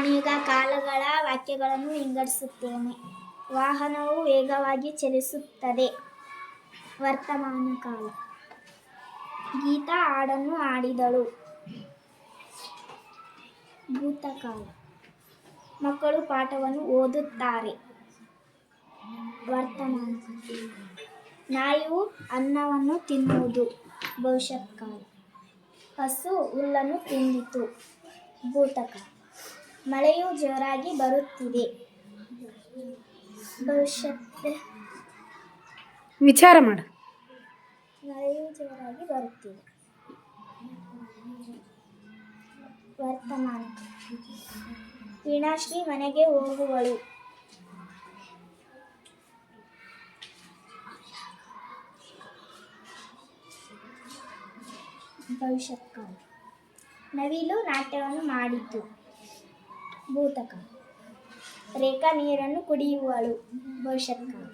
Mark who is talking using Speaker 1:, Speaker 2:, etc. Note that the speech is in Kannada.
Speaker 1: ನಾನೀಗ ಕಾಲಗಳ ವಾಕ್ಯಗಳನ್ನು ವಿಂಗಡಿಸುತ್ತೇನೆ. ವಾಹನವು ವೇಗವಾಗಿ ಚಲಿಸುತ್ತದೆ. ವರ್ತಮಾನ ಕಾಲ. ಗೀತಾ ಹಾಡನ್ನು ಹಾಡಿದಳು. ಭೂತಕಾಲ. ಮಕ್ಕಳು ಪಾಠವನ್ನು ಓದುತ್ತಾರೆ. ವರ್ತಮಾನ ಕಾಲ. ನಾಯಿಯು ಅನ್ನವನ್ನು ತಿನ್ನುವುದು. ಭವಿಷ್ಯತ್ ಕಾಲ. ಹಸು ಹುಲ್ಲನ್ನು ತಿಂದಿತು. ಭೂತಕಾಲ. ಮಳೆಯು ಜೋರಾಗಿ ಬರುತ್ತಿದೆ. ಭವಿಷ್ಯತ್.
Speaker 2: ವಿಚಾರ ಮಾಡು.
Speaker 1: ಮಳೆಯು ಜೋರಾಗಿ ಬರುತ್ತಿದೆ. ವರ್ತಮಾನ. ವೀಣಾಶ್ರೀ ಮನೆಗೆ ಹೋಗುವಳು. ಭವಿಷ್ಯತ್ ಕಾಲ. ನವಿಲು ನಾಟ್ಯವನ್ನು ಮಾಡಿತು. ಭೂತಕಾಲ. ರೇಖಾ ನೀರನ್ನು ಕುಡಿಯುವಳು. ಭವಿಷ್ಯತ್ ಕಾಲ.